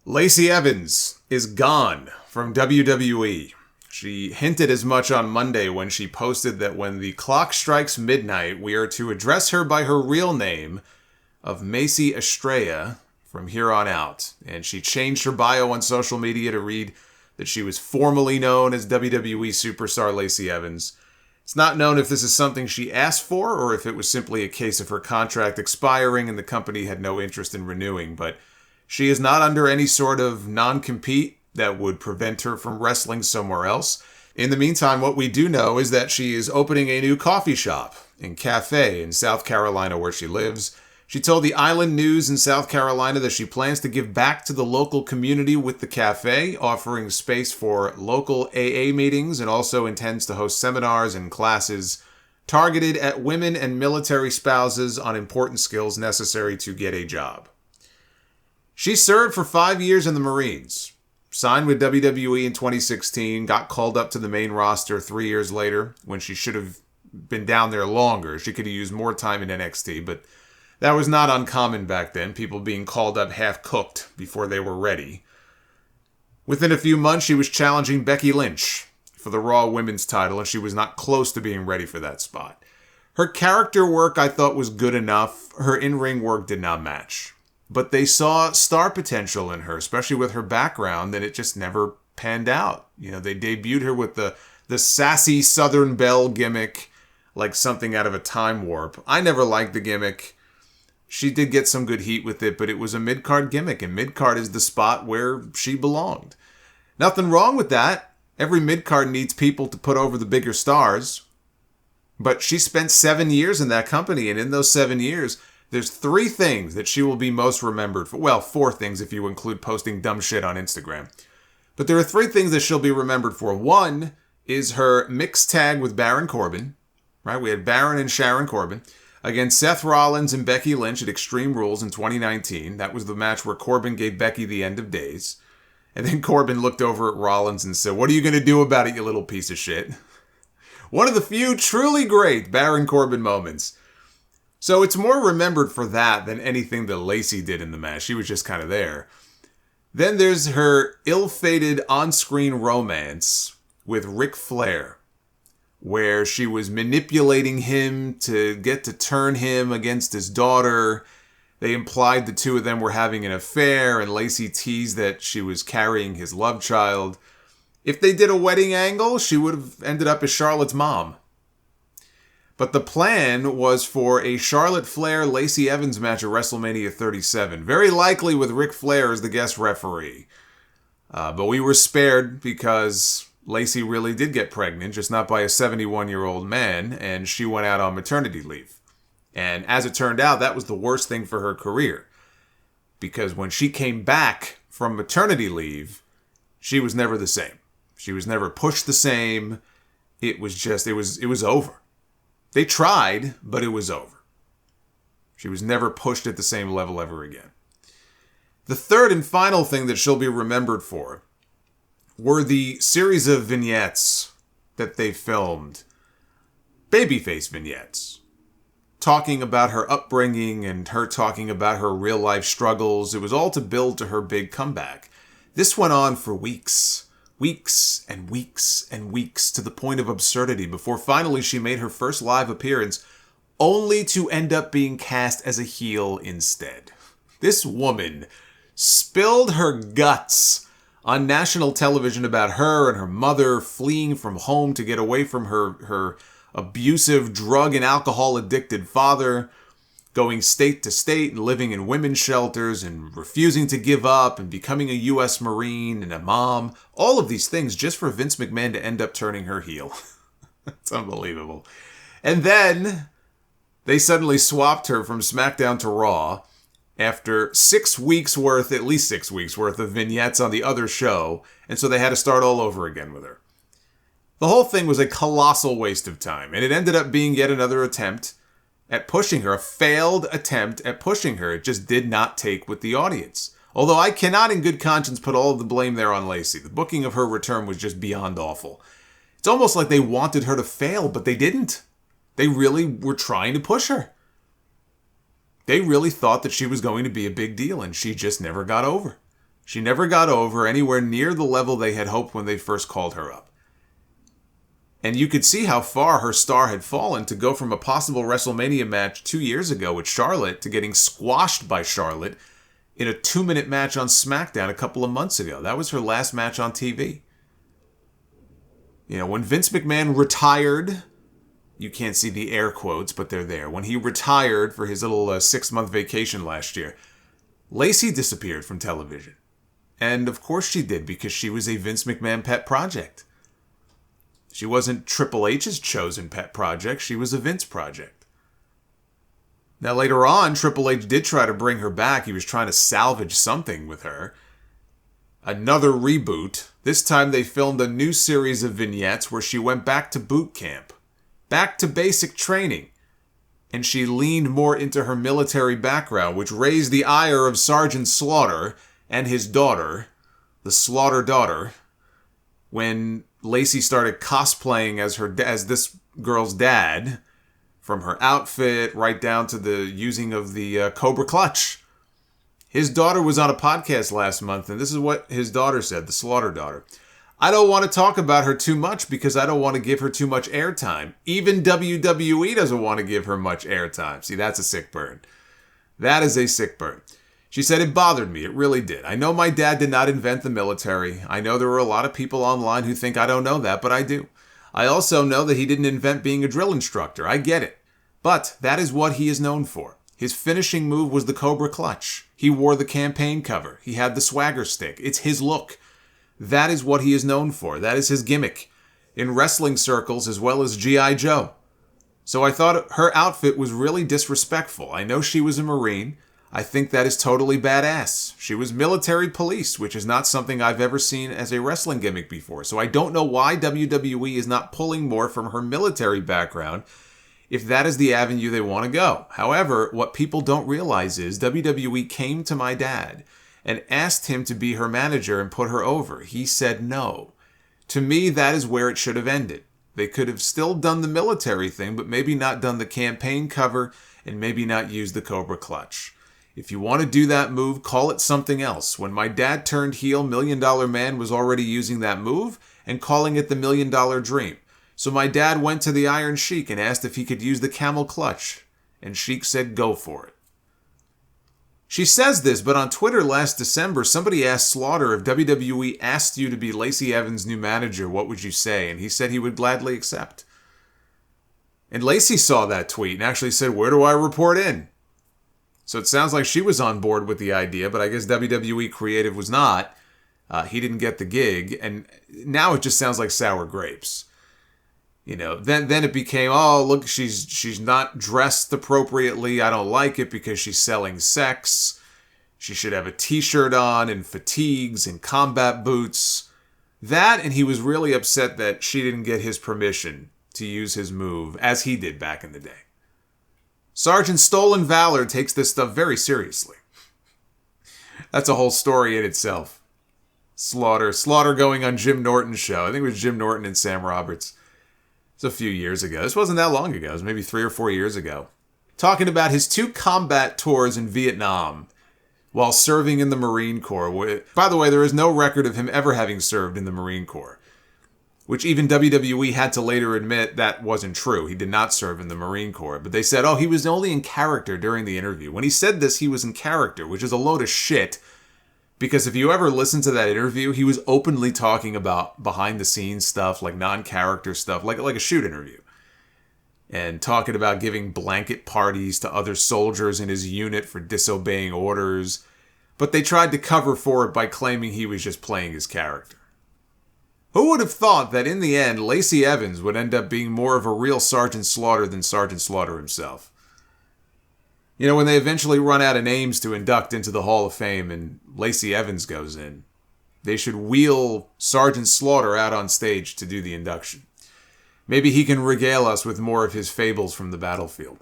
Lacey Evans is gone from WWE. She hinted as much on Monday when she posted that when the clock strikes midnight, we are to address her by her real name of Macy Estrella from here on out. And she changed her bio on social media to read that she was formerly known as WWE superstar Lacey Evans. It's not known if this is something she asked for or if it was simply a case of her contract expiring and the company had no interest in renewing, but she is not under any sort of non-compete that would prevent her from wrestling somewhere else. In the meantime, what we do know is that she is opening a new coffee shop and cafe in South Carolina where she lives. She told the Island News in South Carolina that she plans to give back to the local community with the cafe, offering space for local AA meetings, and also intends to host seminars and classes targeted at women and military spouses on important skills necessary to get a job. She served for 5 years in the Marines, signed with WWE in 2016, got called up to the main roster 3 years later when she should have been down there longer. She could have used more time in NXT, but that was not uncommon back then, people being called up half-cooked before they were ready. Within a few months, she was challenging Becky Lynch for the Raw Women's title, and she was not close to being ready for that spot. Her character work, I thought, was good enough. Her in-ring work did not match. But they saw star potential in her, especially with her background, and it just never panned out. You know, they debuted her with the sassy Southern Belle gimmick, like something out of a time warp. I never liked the gimmick. She did get some good heat with it, but it was a mid-card gimmick, and mid-card is the spot where she belonged. Nothing wrong with that. Every mid-card needs people to put over the bigger stars. But she spent 7 years in that company, and in those 7 years, there's 3 things that she will be most remembered for. Well, 4 things if you include posting dumb shit on Instagram. But there are 3 things that she'll be remembered for. One is her mixed tag with Baron Corbin. Right? We had Baron and Sharon Corbin against Seth Rollins and Becky Lynch at Extreme Rules in 2019. That was the match where Corbin gave Becky the end of days. And then Corbin looked over at Rollins and said, "What are you going to do about it, you little piece of shit?" One of the few truly great Baron Corbin moments. So it's more remembered for that than anything that Lacey did in the match. She was just kind of there. Then there's her ill-fated on-screen romance with Ric Flair, where she was manipulating him to get to turn him against his daughter. They implied the two of them were having an affair, and Lacey teased that she was carrying his love child. If they did a wedding angle, she would have ended up as Charlotte's mom. But the plan was for a Charlotte Flair-Lacey Evans match at WrestleMania 37, very likely with Ric Flair as the guest referee. But we were spared because Lacey really did get pregnant, just not by a 71-year-old man, and she went out on maternity leave. And as it turned out, that was the worst thing for her career. Because when she came back from maternity leave, she was never the same. She was never pushed the same. It was over. They tried, but it was over. She was never pushed at the same level ever again. The third and final thing that she'll be remembered for were the series of vignettes that they filmed. Babyface vignettes. Talking about her upbringing and her talking about her real-life struggles. It was all to build to her big comeback. This went on for weeks. Weeks and weeks and weeks to the point of absurdity before finally she made her first live appearance, only to end up being cast as a heel instead. This woman spilled her guts on national television about her and her mother fleeing from home to get away from her abusive, drug and alcohol addicted father, going state to state and living in women's shelters and refusing to give up and becoming a U.S. Marine and a mom. All of these things just for Vince McMahon to end up turning her heel. It's unbelievable. And then they suddenly swapped her from SmackDown to Raw after 6 weeks worth, at least 6 weeks worth of vignettes on the other show. And so they had to start all over again with her. The whole thing was a colossal waste of time. And it ended up being yet another attempt at pushing her, a failed attempt at pushing her. It just did not take with the audience. Although I cannot in good conscience put all of the blame there on Lacey. The booking of her return was just beyond awful. It's almost like they wanted her to fail, but they didn't. They really were trying to push her. They really thought that she was going to be a big deal, and she just never got over. She never got over anywhere near the level they had hoped when they first called her up. And you could see how far her star had fallen to go from a possible WrestleMania match 2 years ago with Charlotte to getting squashed by Charlotte in a 2-minute match on SmackDown a couple of months ago. That was her last match on TV. You know, when Vince McMahon retired, you can't see the air quotes, but they're there. When he retired for his little 6-month vacation last year, Lacey disappeared from television. And of course she did, because she was a Vince McMahon pet project. She wasn't Triple H's chosen pet project. She was a Vince project. Now later on, Triple H did try to bring her back. He was trying to salvage something with her. Another reboot. This time they filmed a new series of vignettes where she went back to boot camp. Back to basic training. And she leaned more into her military background, which raised the ire of Sgt Slaughter and his daughter, the Slaughter daughter, when Lacey started cosplaying as this girl's dad, from her outfit right down to the using of the Cobra Clutch. His daughter was on a podcast last month, and this is what his daughter said, the Slaughter daughter. I don't want to talk about her too much because I don't want to give her too much airtime. Even WWE doesn't want to give her much airtime. See, that's a sick burn. That is a sick burn. She said, it bothered me. It really did. I know my dad did not invent the military. I know there are a lot of people online who think I don't know that, but I do. I also know that he didn't invent being a drill instructor. I get it. But that is what he is known for. His finishing move was the Cobra Clutch. He wore the campaign cover. He had the swagger stick. It's his look. That is what he is known for. That is his gimmick. In wrestling circles as well as G.I. Joe. So I thought her outfit was really disrespectful. I know she was a Marine. I think that is totally badass. She was military police, which is not something I've ever seen as a wrestling gimmick before. So I don't know why WWE is not pulling more from her military background if that is the avenue they want to go. However, what people don't realize is WWE came to my dad and asked him to be her manager and put her over. He said no. To me, that is where it should have ended. They could have still done the military thing, but maybe not done the campaign cover and maybe not used the Cobra Clutch. If you want to do that move, call it something else. When my dad turned heel, $1 Million Man was already using that move and calling it the $1 Million Dream. So my dad went to the Iron Sheik and asked if he could use the Camel Clutch. And Sheik said go for it. She says this, but on Twitter last December, somebody asked Slaughter, if WWE asked you to be Lacey Evans' new manager, what would you say? And he said he would gladly accept. And Lacey saw that tweet and actually said, where do I report in? So it sounds like she was on board with the idea, but I guess WWE Creative was not. He didn't get the gig, and now it just sounds like sour grapes. You know, then it became, oh, look, she's not dressed appropriately. I don't like it because she's selling sex. She should have a t-shirt on and fatigues and combat boots. That, and he was really upset that she didn't get his permission to use his move, as he did back in the day. Sergeant Stolen Valor takes this stuff very seriously. That's a whole story in itself. Slaughter going on Jim Norton's show. I think it was Jim Norton and Sam Roberts. It's a few years ago. This wasn't that long ago. It was maybe 3 or 4 years ago. Talking about his 2 combat tours in Vietnam while serving in the Marine Corps. By the way, there is no record of him ever having served in the Marine Corps, which even WWE had to later admit that wasn't true. He did not serve in the Marine Corps. But they said, oh, he was only in character during the interview. When he said this, he was in character, which is a load of shit. Because if you ever listen to that interview, he was openly talking about behind-the-scenes stuff, like non-character stuff, like a shoot interview. And talking about giving blanket parties to other soldiers in his unit for disobeying orders. But they tried to cover for it by claiming he was just playing his character. Who would have thought that in the end, Lacey Evans would end up being more of a real Sgt. Slaughter than Sgt. Slaughter himself? You know, when they eventually run out of names to induct into the Hall of Fame and Lacey Evans goes in, they should wheel Sgt. Slaughter out on stage to do the induction. Maybe he can regale us with more of his fables from the battlefield.